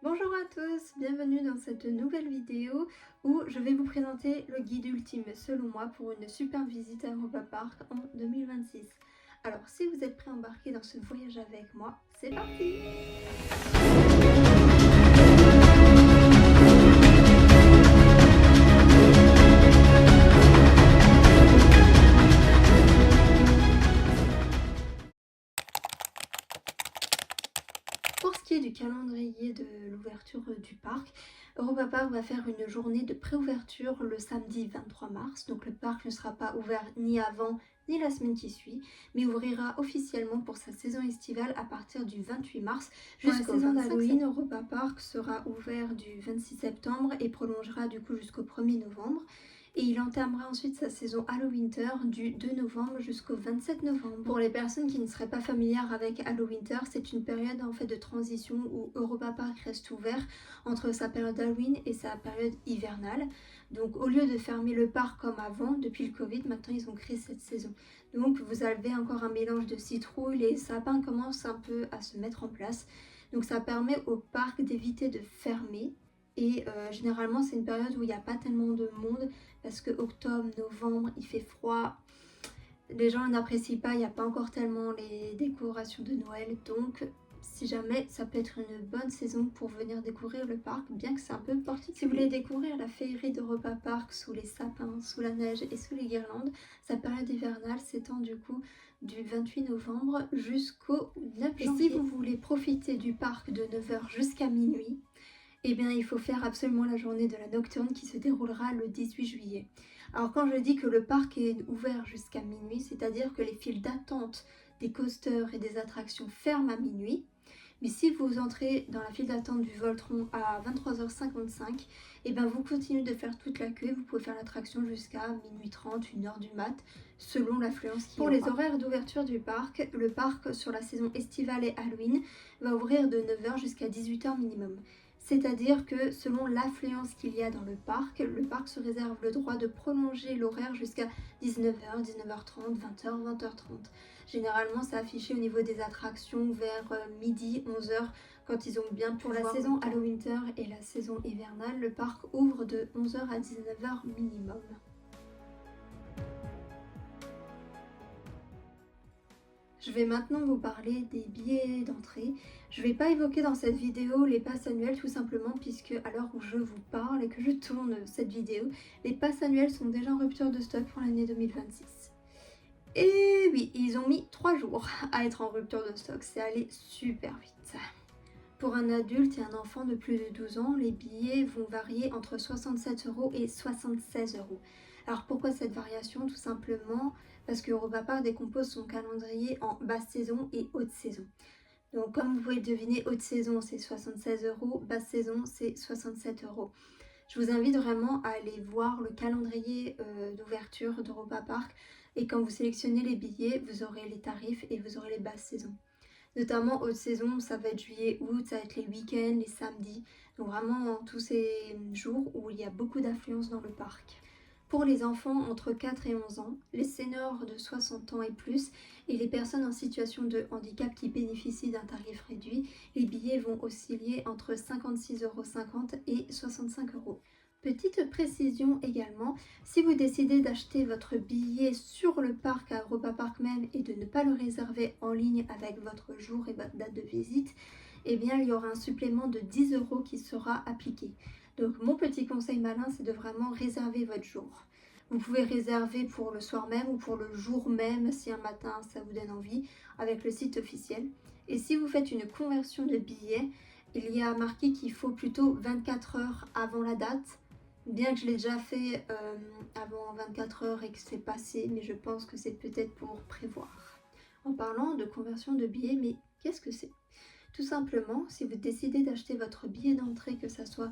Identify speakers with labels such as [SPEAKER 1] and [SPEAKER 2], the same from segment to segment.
[SPEAKER 1] Bonjour à tous, bienvenue dans cette nouvelle vidéo où je vais vous présenter le guide ultime selon moi pour une super visite à Europa Park en 2026. Alors si vous êtes prêts à embarquer dans ce voyage avec moi, c'est parti! Pour ce qui est du calendrier de l'ouverture du parc, Europa Park va faire une journée de préouverture le samedi 23 mars. Donc le parc ne sera pas ouvert ni avant ni la semaine qui suit, mais ouvrira officiellement pour sa saison estivale à partir du 28 mars jusqu'au saison d'Halloween. Europa Park sera ouvert du 26 septembre et prolongera du coup jusqu'au 1er novembre. Et il entamera ensuite sa saison Hallowinter du 2 novembre jusqu'au 27 novembre. Pour les personnes qui ne seraient pas familières avec Hallowinter, c'est une période en fait de transition où Europa Park reste ouvert entre sa période Halloween et sa période hivernale. Donc au lieu de fermer le parc comme avant, depuis le Covid, maintenant ils ont créé cette saison. Donc vous avez encore un mélange de citrouilles, les sapins commencent un peu à se mettre en place. Donc ça permet au parc d'éviter de fermer. Et généralement c'est une période où il n'y a pas tellement de monde parce que octobre, novembre, il fait froid. Les gens n'apprécient pas, il n'y a pas encore tellement les décorations de Noël. Donc si jamais, ça peut être une bonne saison pour venir découvrir le parc, bien que c'est un peu particulier. Si vous voulez découvrir la féerie d'Europa Park sous les sapins, sous la neige et sous les guirlandes, sa période hivernale s'étend du coup du 28 novembre jusqu'au 9 janvier. Et si vous voulez profiter du parc de 9h jusqu'à minuit, eh bien il faut faire absolument la journée de la nocturne qui se déroulera le 18 juillet. Alors quand je dis que le parc est ouvert jusqu'à minuit, c'est-à-dire que les files d'attente des coasters et des attractions ferment à minuit. Mais si vous entrez dans la file d'attente du Voltron à 23h55, et bien vous continuez de faire toute la queue, vous pouvez faire l'attraction jusqu'à minuit 30, 1h du mat, selon l'affluence qui y aura. Pour les horaires d'ouverture du parc, le parc sur la saison estivale et Halloween va ouvrir de 9h jusqu'à 18h minimum. C'est-à-dire que selon l'affluence qu'il y a dans le parc se réserve le droit de prolonger l'horaire jusqu'à 19h, 19h30, 20h, 20h30. Généralement, c'est affiché au niveau des attractions vers midi, 11h, quand ils ont bien pu. Pour la saison Hallowinter et la saison hivernale, le parc ouvre de 11h à 19h minimum. Je vais maintenant vous parler des billets d'entrée. Je ne vais pas évoquer dans cette vidéo les passes annuelles tout simplement puisque à l'heure où je vous parle et que je tourne cette vidéo, les passes annuelles sont déjà en rupture de stock pour l'année 2026. Et oui, ils ont mis 3 jours à être en rupture de stock, c'est allé super vite. Pour un adulte et un enfant de plus de 12 ans, les billets vont varier entre 67€ et 76€. Alors pourquoi cette variation? Tout simplement parce que Europa Park décompose son calendrier en basse saison et haute saison. Donc comme vous pouvez le deviner, haute saison c'est 76€, basse saison c'est 67€. Je vous invite vraiment à aller voir le calendrier d'ouverture d'Europa Park et quand vous sélectionnez les billets, vous aurez les tarifs et vous aurez les basses saisons. Notamment haute saison, ça va être juillet, août, ça va être les week-ends, les samedis. Donc vraiment tous ces jours où il y a beaucoup d'affluence dans le parc. Pour les enfants entre 4 et 11 ans, les seniors de 60 ans et plus et les personnes en situation de handicap qui bénéficient d'un tarif réduit, les billets vont osciller entre 56,50€ et 65€. Petite précision également, si vous décidez d'acheter votre billet sur le parc à Europa Park même et de ne pas le réserver en ligne avec votre jour et votre date de visite, eh bien il y aura un supplément de 10€ qui sera appliqué. Donc mon petit conseil malin, c'est de vraiment réserver votre jour. Vous pouvez réserver pour le soir même ou pour le jour même si un matin ça vous donne envie avec le site officiel. Et si vous faites une conversion de billets, il y a marqué qu'il faut plutôt 24 heures avant la date. Bien que je l'ai déjà fait avant 24 heures et que c'est passé, mais je pense que c'est peut-être pour prévoir. En parlant de conversion de billets, mais qu'est-ce que c'est? Tout simplement, si vous décidez d'acheter votre billet d'entrée, que ce soit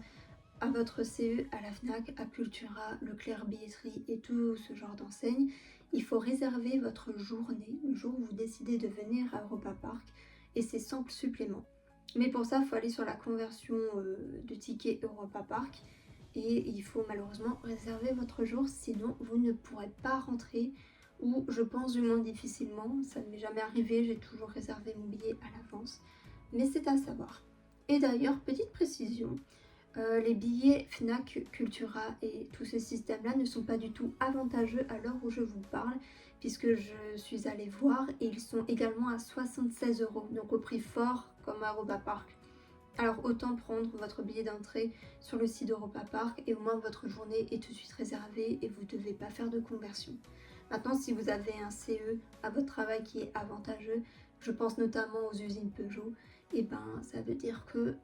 [SPEAKER 1] à votre CE, à la FNAC, à Cultura, Leclerc Billetterie et tout ce genre d'enseignes, il faut réserver votre journée, le jour où vous décidez de venir à Europa Park, et c'est sans supplément. Mais pour ça, il faut aller sur la conversion de ticket Europa Park, et il faut malheureusement réserver votre jour, sinon vous ne pourrez pas rentrer, ou je pense du moins difficilement. Ça ne m'est jamais arrivé, j'ai toujours réservé mon billet à l'avance, mais c'est à savoir. Et d'ailleurs, petite précision, les billets Fnac, Cultura et tout ce système-là ne sont pas du tout avantageux à l'heure où je vous parle, puisque je suis allée voir et ils sont également à 76 €, donc au prix fort comme à Europa Park. Alors autant prendre votre billet d'entrée sur le site d'Europa Park et au moins votre journée est tout de suite réservée et vous ne devez pas faire de conversion. Maintenant, si vous avez un CE à votre travail qui est avantageux, je pense notamment aux usines Peugeot, et ben ça veut dire que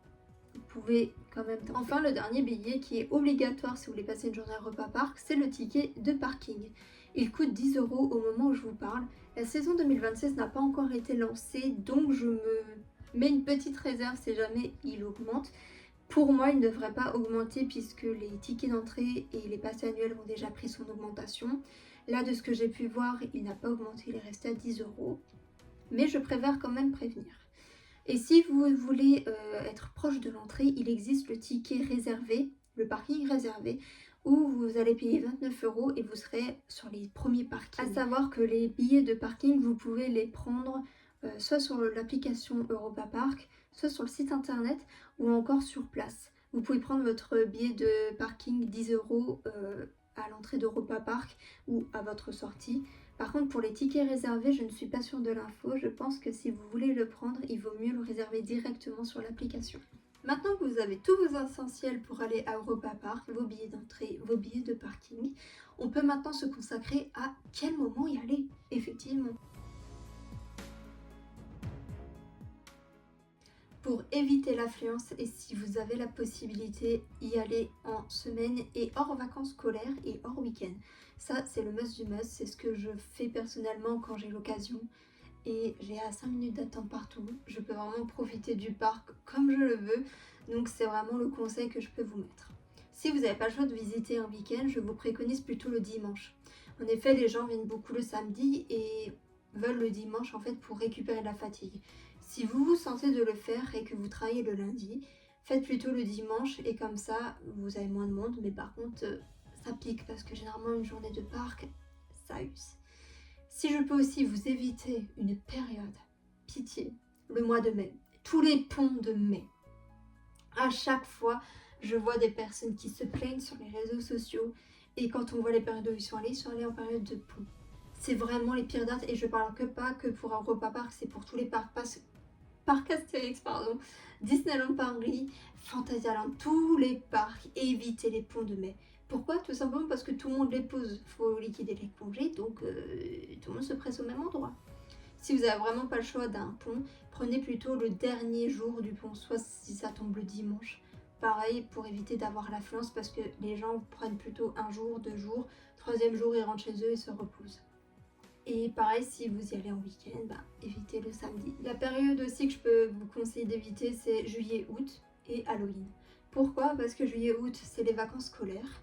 [SPEAKER 1] vous pouvez quand même tenter. Enfin, le dernier billet qui est obligatoire si vous voulez passer une journée à Europa Park, c'est le ticket de parking. Il coûte 10 € au moment où je vous parle. La saison 2026 n'a pas encore été lancée, donc je me mets une petite réserve si jamais il augmente. Pour moi, il ne devrait pas augmenter puisque les tickets d'entrée et les passes annuelles ont déjà pris son augmentation. Là, de ce que j'ai pu voir, il n'a pas augmenté, il est resté à 10 €. Mais je préfère quand même prévenir. Et si vous voulez être proche de l'entrée, il existe le ticket réservé, le parking réservé, où vous allez payer 29 € et vous serez sur les premiers parkings. À savoir que les billets de parking, vous pouvez les prendre soit sur l'application Europa Park, soit sur le site internet ou encore sur place. Vous pouvez prendre votre billet de parking 10 € à l'entrée d'Europa Park ou à votre sortie. Par contre, pour les tickets réservés, je ne suis pas sûre de l'info. Je pense que si vous voulez le prendre, il vaut mieux le réserver directement sur l'application. Maintenant que vous avez tous vos essentiels pour aller à Europa Park, vos billets d'entrée, vos billets de parking, on peut maintenant se consacrer à quel moment y aller, effectivement. Pour éviter l'affluence et si vous avez la possibilité, y aller en semaine et hors vacances scolaires et hors week-end. Ça, c'est le must du must, c'est ce que je fais personnellement quand j'ai l'occasion. Et j'ai à 5 minutes d'attente partout. Je peux vraiment profiter du parc comme je le veux. Donc c'est vraiment le conseil que je peux vous mettre. Si vous n'avez pas le choix de visiter un week-end, je vous préconise plutôt le dimanche. En effet, les gens viennent beaucoup le samedi et veulent le dimanche en fait pour récupérer la fatigue. Si vous vous sentez de le faire et que vous travaillez le lundi, faites plutôt le dimanche et comme ça vous avez moins de monde. Mais par contre, ça pique parce que généralement une journée de parc, ça use. Si je peux aussi vous éviter une période, pitié, le mois de mai, tous les ponts de mai. À chaque fois, je vois des personnes qui se plaignent sur les réseaux sociaux et quand on voit les périodes où ils sont allés en période de pont. C'est vraiment les pires dates et je parle pas que pour Europa Park, c'est pour tous les parcs Astérix, pardon, Disneyland Paris, Fantasyland, tous les parcs, évitez les ponts de mai. Pourquoi? Tout simplement parce que tout le monde les pose, il faut liquider les congés, donc tout le monde se presse au même endroit. Si vous n'avez vraiment pas le choix d'un pont, prenez plutôt le dernier jour du pont, soit si ça tombe le dimanche. Pareil pour éviter d'avoir l'affluence parce que les gens prennent plutôt un jour, 2 jours, troisième jour ils rentrent chez eux et se reposent. Et pareil, si vous y allez en week-end, évitez le samedi. La période aussi que je peux vous conseiller d'éviter, c'est juillet-août et Halloween. Pourquoi? Parce que juillet-août, c'est les vacances scolaires.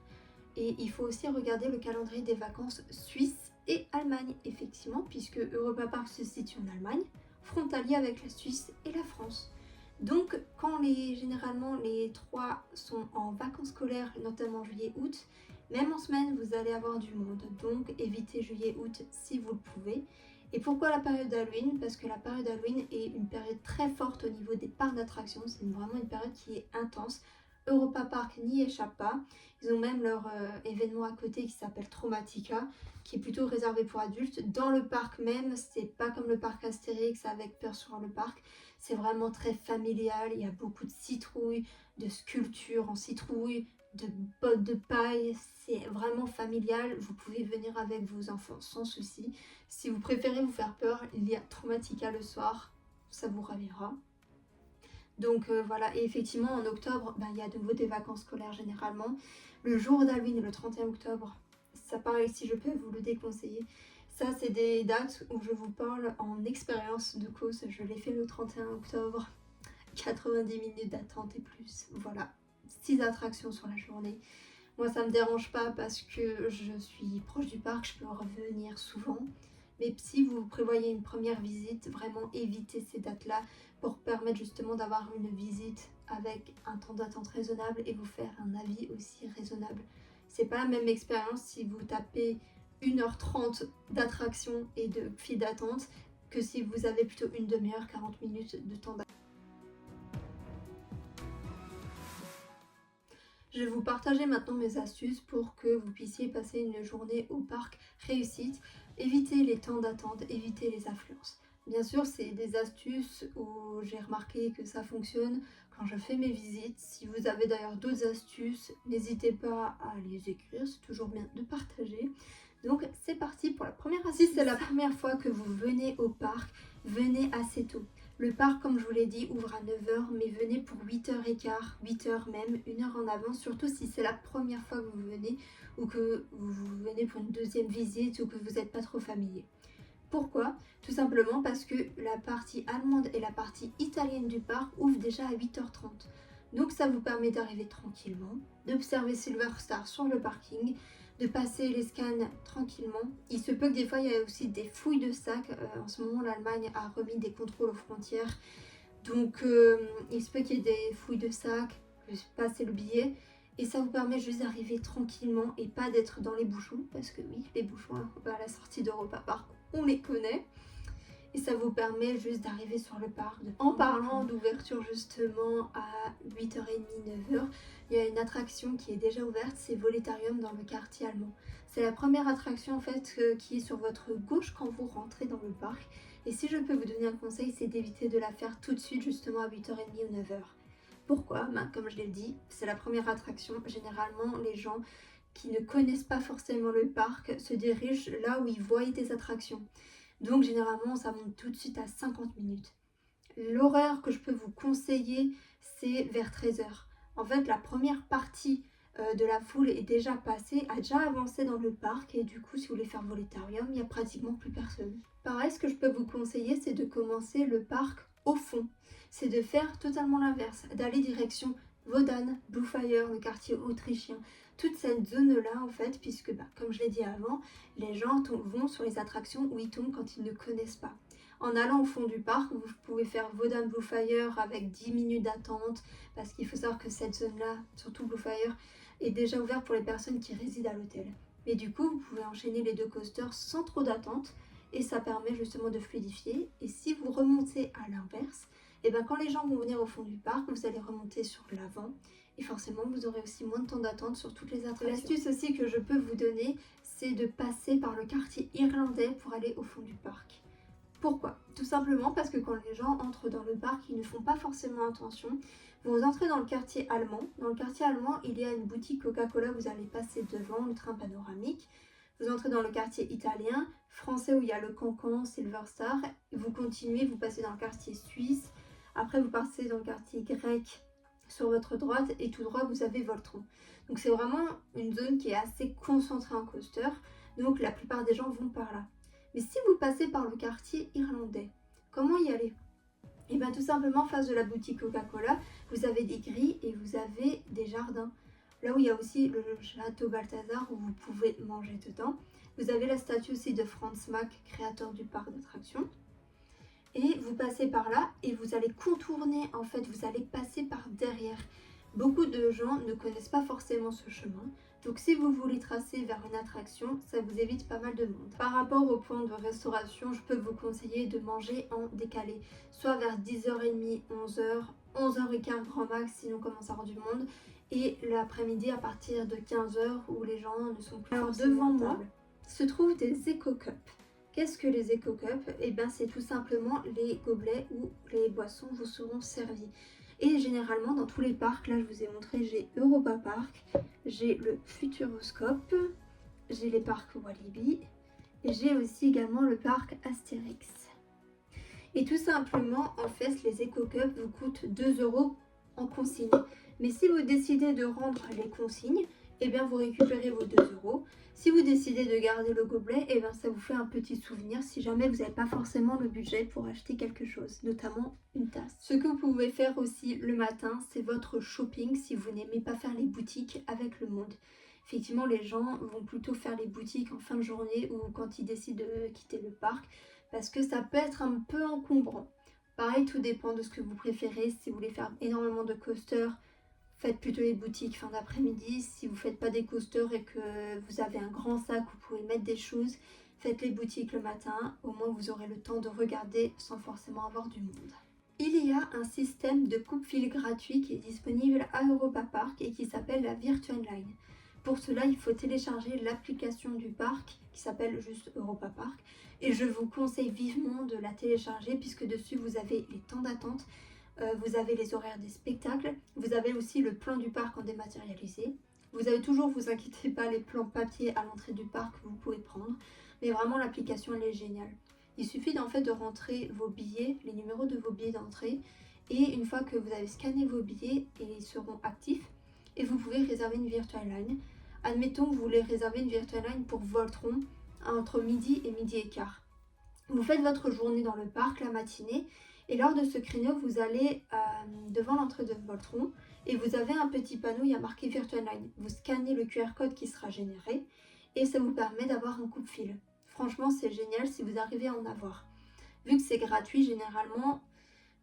[SPEAKER 1] Et il faut aussi regarder le calendrier des vacances Suisse et Allemagne, effectivement, puisque Europa Park se situe en Allemagne, frontalier avec la Suisse et la France. Donc, quand généralement les trois sont en vacances scolaires, notamment juillet-août, même en semaine, vous allez avoir du monde. Donc, évitez juillet-août si vous le pouvez. Et pourquoi la période d'Halloween? Parce que la période d'Halloween est une période très forte au niveau des parcs d'attractions. C'est vraiment une période qui est intense. Europa Park n'y échappe pas. Ils ont même leur événement à côté qui s'appelle Traumatica, qui est plutôt réservé pour adultes. Dans le parc même, c'est pas comme le parc Astérix avec Peur sur le parc. C'est vraiment très familial. Il y a beaucoup de citrouilles, de sculptures en citrouille, de bottes de paille. C'est vraiment familial. Vous pouvez venir avec vos enfants sans souci. Si vous préférez vous faire peur, il y a Traumatica le soir. Ça vous ravira. Donc voilà, et effectivement en octobre, il y a de nouveau des vacances scolaires généralement. Le jour d'Halloween, le 31 octobre, ça pareil si je peux vous le déconseiller. Ça c'est des dates où je vous parle en expérience de cause, je l'ai fait le 31 octobre, 90 minutes d'attente et plus, voilà, 6 attractions sur la journée. Moi ça me dérange pas parce que je suis proche du parc, je peux revenir souvent. Mais si vous prévoyez une première visite, vraiment évitez ces dates-là pour permettre justement d'avoir une visite avec un temps d'attente raisonnable et vous faire un avis aussi raisonnable. C'est pas la même expérience si vous tapez 1h30 d'attraction et de file d'attente que si vous avez plutôt une demi-heure, 40 minutes de temps d'attente. Je vais vous partager maintenant mes astuces pour que vous puissiez passer une journée au parc réussite, éviter les temps d'attente, éviter les affluences. Bien sûr, c'est des astuces où j'ai remarqué que ça fonctionne quand je fais mes visites. Si vous avez d'ailleurs d'autres astuces, n'hésitez pas à les écrire, c'est toujours bien de partager. Donc c'est parti pour la première astuce. Si c'est la première fois que vous venez au parc, venez assez tôt. Le parc, comme je vous l'ai dit, ouvre à 9h, mais venez pour 8h15, 8h même, 1 heure en avance, surtout si c'est la première fois que vous venez ou que vous venez pour une deuxième visite ou que vous n'êtes pas trop familier. Pourquoi? Tout simplement parce que la partie allemande et la partie italienne du parc ouvrent déjà à 8h30. Donc ça vous permet d'arriver tranquillement, d'observer Silverstar sur le parking, de passer les scans tranquillement. Il se peut que des fois il y ait aussi des fouilles de sacs. En ce moment l'Allemagne a remis des contrôles aux frontières. Donc il se peut qu'il y ait des fouilles de sacs, passer le billet. Et ça vous permet juste d'arriver tranquillement et pas d'être dans les bouchons. Parce que oui, les bouchons à la sortie d'Europa Park, on les connaît. Et ça vous permet juste d'arriver sur le parc. En parlant d'ouverture justement à 8h30, 9h, il y a une attraction qui est déjà ouverte, c'est Voletarium dans le quartier allemand. C'est la première attraction en fait qui est sur votre gauche quand vous rentrez dans le parc. Et si je peux vous donner un conseil, c'est d'éviter de la faire tout de suite justement à 8h30 ou 9h. Pourquoi? Comme je l'ai dit, c'est la première attraction. Généralement, les gens qui ne connaissent pas forcément le parc se dirigent là où ils voient des attractions. Donc généralement, ça monte tout de suite à 50 minutes. L'horaire que je peux vous conseiller, c'est vers 13h. En fait, la première partie de la foule est déjà passée, a déjà avancé dans le parc et du coup, si vous voulez faire Voletarium, il n'y a pratiquement plus personne. Pareil, ce que je peux vous conseiller, c'est de commencer le parc au fond. C'est de faire totalement l'inverse, d'aller direction Wodan, Bluefire, le quartier autrichien, toute cette zone-là en fait, puisque comme je l'ai dit avant, les gens vont sur les attractions où ils tombent quand ils ne connaissent pas. En allant au fond du parc, vous pouvez faire Wodan Bluefire avec 10 minutes d'attente, parce qu'il faut savoir que cette zone-là, surtout Bluefire, est déjà ouverte pour les personnes qui résident à l'hôtel. Mais du coup, vous pouvez enchaîner les deux coasters sans trop d'attente, et ça permet justement de fluidifier. Et si vous remontez à l'inverse, et quand les gens vont venir au fond du parc, vous allez remonter sur l'avant, et forcément vous aurez aussi moins de temps d'attente sur toutes les attractions. L'astuce aussi que je peux vous donner, c'est de passer par le quartier irlandais pour aller au fond du parc. Pourquoi? Tout simplement parce que quand les gens entrent dans le parc, ils ne font pas forcément attention. Vous entrez dans le quartier allemand. Dans le quartier allemand, il y a une boutique Coca-Cola, vous allez passer devant le train panoramique. Vous entrez dans le quartier italien, français où il y a le Cancan, Silverstar. Vous continuez, vous passez dans le quartier suisse. Après, vous passez dans le quartier grec sur votre droite et tout droit, vous avez Voltron. Donc c'est vraiment une zone qui est assez concentrée en coaster. Donc la plupart des gens vont par là. Mais si vous passez par le quartier irlandais, comment y aller? Et bien tout simplement, face de la boutique Coca-Cola, vous avez des grilles et vous avez des jardins. Là où il y a aussi le château Balthazar où vous pouvez manger dedans. Vous avez la statue aussi de Franz Mack, créateur du parc d'attractions. Et vous passez par là et vous allez contourner, en fait, vous allez passer par derrière. Beaucoup de gens ne connaissent pas forcément ce chemin. Donc si vous voulez tracer vers une attraction, ça vous évite pas mal de monde. Par rapport au point de restauration, je peux vous conseiller de manger en décalé. Soit vers 10h30, 11h, 11h15 grand max, sinon on commence à avoir du monde. Et l'après-midi à partir de 15h où les gens ne sont plus forcément devant moi se trouvent des éco-cups. Qu'est-ce que les éco-cups? Et bien c'est tout simplement les gobelets où les boissons vous seront servies. Et généralement dans tous les parcs, là je vous ai montré, j'ai Europa Park, j'ai le Futuroscope, j'ai les parcs Walibi et j'ai aussi également le parc Astérix. Et tout simplement en fait les éco-cups vous coûtent 2 € en consigne. Mais si vous décidez de rendre les consignes, et bien vous récupérez vos 2 €. Si vous décidez de garder le gobelet, et bien ça vous fait un petit souvenir si jamais vous n'avez pas forcément le budget pour acheter quelque chose, notamment une tasse. Ce que vous pouvez faire aussi le matin, c'est votre shopping si vous n'aimez pas faire les boutiques avec le monde. Effectivement, les gens vont plutôt faire les boutiques en fin de journée ou quand ils décident de quitter le parc parce que ça peut être un peu encombrant. Pareil, tout dépend de ce que vous préférez. Si vous voulez faire énormément de coasters, faites plutôt les boutiques fin d'après-midi. Si vous ne faites pas des coasters et que vous avez un grand sac où vous pouvez mettre des choses, faites les boutiques le matin. Au moins, vous aurez le temps de regarder sans forcément avoir du monde. Il y a un système de coupe-fil gratuit qui est disponible à Europa Park et qui s'appelle la Virtual Line. Pour cela, il faut télécharger l'application du parc qui s'appelle juste Europa Park et je vous conseille vivement de la télécharger puisque dessus vous avez les temps d'attente, vous avez les horaires des spectacles, vous avez aussi le plan du parc en dématérialisé. Vous avez toujours, vous inquiétez pas, les plans papier à l'entrée du parc que vous pouvez prendre, mais vraiment l'application elle est géniale. Il suffit en fait de rentrer vos billets, les numéros de vos billets d'entrée, et une fois que vous avez scanné vos billets, ils seront actifs et vous pouvez réserver une Virtual Line. Admettons que vous voulez réserver une Virtual Line pour Voltron entre midi et midi et quart. Vous faites votre journée dans le parc la matinée et lors de ce créneau, vous allez devant l'entrée de Voltron et vous avez un petit panneau, il y a marqué Virtual Line. Vous scannez le QR code qui sera généré et ça vous permet d'avoir un coupe-fil. Franchement, c'est génial si vous arrivez à en avoir. Vu que c'est gratuit, généralement,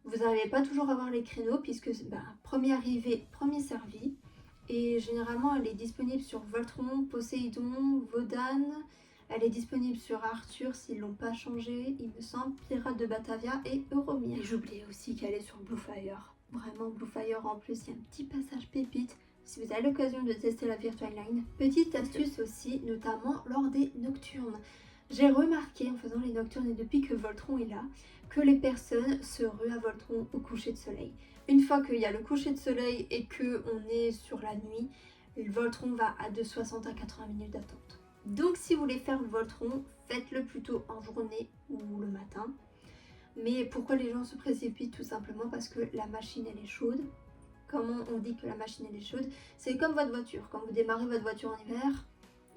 [SPEAKER 1] vous n'arrivez pas toujours à avoir les créneaux puisque premier arrivé, premier servi. Et généralement, elle est disponible sur Voltron, Poséidon, Wodan. Elle est disponible sur Arthur s'ils l'ont pas changé, il me semble, Pirates de Batavia et Euromir. Et j'oubliais aussi qu'elle est sur Bluefire. Vraiment, Bluefire en plus, il y a un petit passage pépite. Si vous avez l'occasion de tester la Virtual Line. Petite astuce aussi, notamment lors des nocturnes. J'ai remarqué en faisant les nocturnes et depuis que Voltron est là, que les personnes se ruent à Voltron au coucher de soleil. Une fois qu'il y a le coucher de soleil et qu'on est sur la nuit, le Voltron va de 60 à 80 minutes d'attente. Donc si vous voulez faire le Voltron, faites-le plutôt en journée ou le matin. Mais pourquoi les gens se précipitent? Tout simplement parce que la machine elle est chaude. Comment on dit que la machine elle est chaude? C'est comme votre voiture. Quand vous démarrez votre voiture en hiver,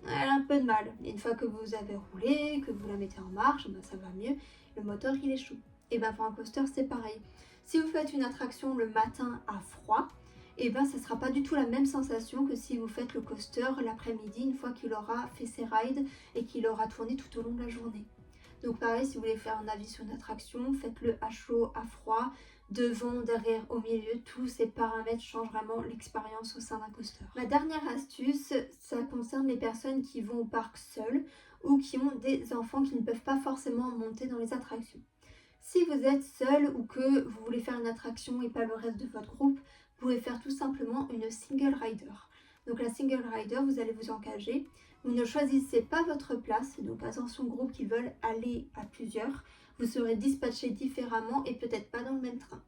[SPEAKER 1] elle a un peu de mal. Et une fois que vous avez roulé, que vous la mettez en marche, ça va mieux. Le moteur il est chaud. Et pour un coaster c'est pareil. Si vous faites une attraction le matin à froid, ça ne sera pas du tout la même sensation que si vous faites le coaster l'après-midi une fois qu'il aura fait ses rides et qu'il aura tourné tout au long de la journée. Donc pareil, si vous voulez faire un avis sur une attraction, faites-le à chaud, à froid, devant, derrière, au milieu, tous ces paramètres changent vraiment l'expérience au sein d'un coaster. Ma dernière astuce, ça concerne les personnes qui vont au parc seules ou qui ont des enfants qui ne peuvent pas forcément monter dans les attractions. Si vous êtes seul ou que vous voulez faire une attraction et pas le reste de votre groupe, vous pouvez faire tout simplement une single rider. Donc la single rider, vous allez vous engager. Vous ne choisissez pas votre place, donc attention groupe qui veulent aller à plusieurs. Vous serez dispatché différemment et peut-être pas dans le même train.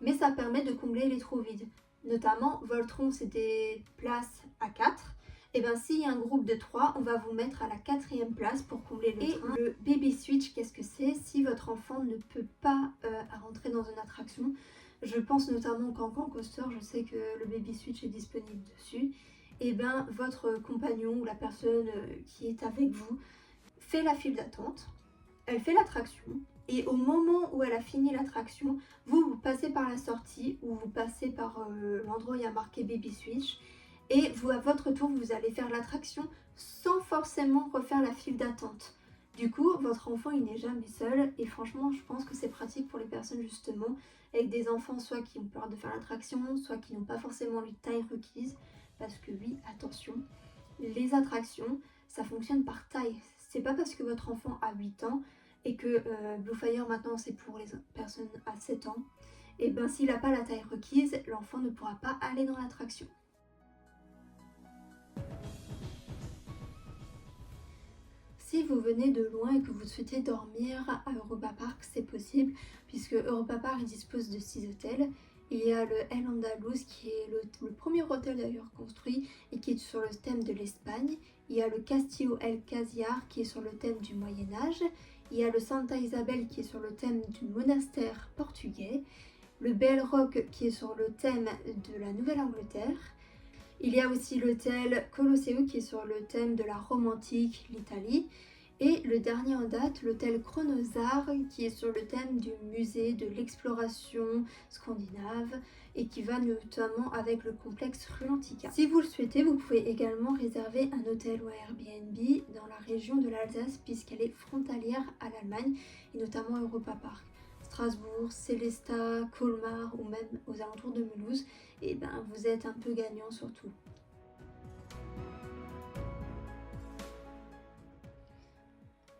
[SPEAKER 1] Mais ça permet de combler les trous vides. Notamment, Voltron, c'est des places à 4. Et s'il y a un groupe de 3, on va vous mettre à la 4e place pour combler le train. Et le baby switch, qu'est-ce que c'est? Si votre enfant ne peut pas rentrer dans une attraction, je pense notamment qu'en Grand Coaster, je sais que le baby switch est disponible dessus. Votre compagnon ou la personne qui est avec vous fait la file d'attente, elle fait l'attraction et au moment où elle a fini l'attraction, vous passez par la sortie ou vous passez par l'endroit où il y a marqué baby switch et vous à votre tour vous allez faire l'attraction sans forcément refaire la file d'attente. Du coup, votre enfant il n'est jamais seul et franchement je pense que c'est pratique pour les personnes justement avec des enfants soit qui ont peur de faire l'attraction, soit qui n'ont pas forcément les tailles requises. Parce que oui, attention, les attractions, ça fonctionne par taille. C'est pas parce que votre enfant a 8 ans et que Bluefire maintenant c'est pour les personnes à 7 ans. S'il n'a pas la taille requise, l'enfant ne pourra pas aller dans l'attraction. Si vous venez de loin et que vous souhaitez dormir à Europa Park, c'est possible puisque Europa Park dispose de 6 hôtels. Il y a le El Andaluz qui est le premier hôtel d'ailleurs construit et qui est sur le thème de l'Espagne. Il y a le Castillo El Casillas qui est sur le thème du Moyen-Âge. Il y a le Santa Isabel qui est sur le thème du monastère portugais. Le Bell Rock qui est sur le thème de la Nouvelle-Angleterre. Il y a aussi l'hôtel Colosseo qui est sur le thème de la Rome antique, l'Italie. Et le dernier en date, l'hôtel Chronosar, qui est sur le thème du musée de l'exploration scandinave et qui va notamment avec le complexe Rulantica. Si vous le souhaitez, vous pouvez également réserver un hôtel ou Airbnb dans la région de l'Alsace puisqu'elle est frontalière à l'Allemagne et notamment à Europa Park. Strasbourg, Célestat, Colmar ou même aux alentours de Mulhouse, vous êtes un peu gagnant surtout.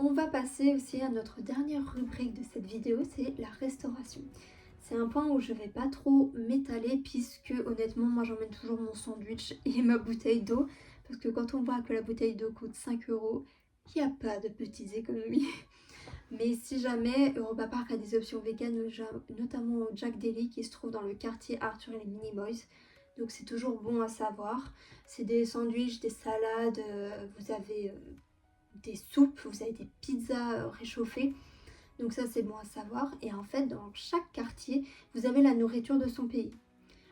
[SPEAKER 1] On va passer aussi à notre dernière rubrique de cette vidéo, c'est la restauration. C'est un point où je vais pas trop m'étaler puisque honnêtement moi j'emmène toujours mon sandwich et ma bouteille d'eau parce que quand on voit que la bouteille d'eau coûte 5 euros, il n'y a pas de petites économies. Mais si jamais Europa Park a des options véganes, notamment au Jack Deli qui se trouve dans le quartier Arthur et les Minimoys, donc c'est toujours bon à savoir. C'est des sandwichs, des salades, vous avez des soupes, vous avez des pizzas réchauffées. Donc ça c'est bon à savoir. Et en fait dans chaque quartier, vous avez la nourriture de son pays.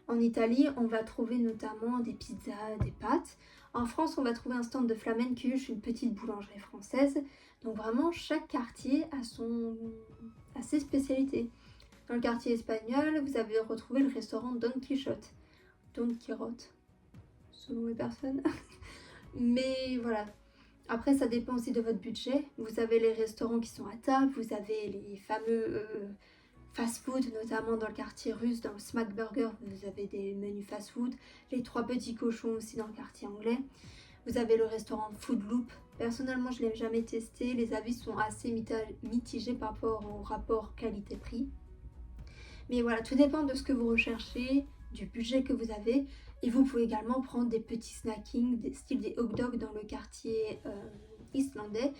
[SPEAKER 1] En Italie, on va trouver notamment des pizzas, des pâtes. En France, on va trouver un stand de flamencuche, une petite boulangerie française. Donc vraiment, chaque quartier a ses spécialités. Dans le quartier espagnol, vous avez retrouvé le restaurant Don Quichotte. Don Quirote, selon les personnes. Mais voilà. Après, ça dépend aussi de votre budget. Vous avez les restaurants qui sont à table, vous avez les fameux fast-food, notamment dans le quartier russe, dans le Smack Burger, vous avez des menus fast-food. Les trois petits cochons aussi dans le quartier anglais. Vous avez le restaurant Food Loop. Personnellement, je ne l'ai jamais testé. Les avis sont assez mitigés par rapport au rapport qualité-prix. Mais voilà, tout dépend de ce que vous recherchez, du budget que vous avez. Et vous pouvez également prendre des petits snackings, style des hot dogs dans le quartier islandais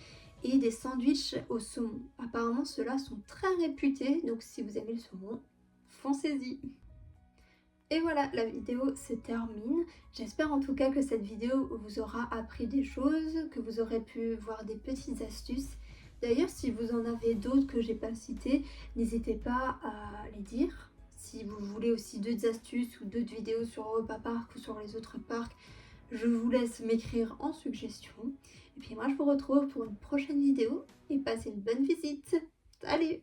[SPEAKER 1] et des sandwichs au saumon. Apparemment, ceux-là sont très réputés, donc si vous aimez le saumon, foncez-y. Et voilà, la vidéo se termine. J'espère en tout cas que cette vidéo vous aura appris des choses, que vous aurez pu voir des petites astuces. D'ailleurs, si vous en avez d'autres que j'ai pas citées, n'hésitez pas à les dire. Si vous voulez aussi d'autres astuces ou d'autres vidéos sur Europa Park ou sur les autres parcs, je vous laisse m'écrire en suggestion. Et puis moi, je vous retrouve pour une prochaine vidéo et passez une bonne visite. Salut!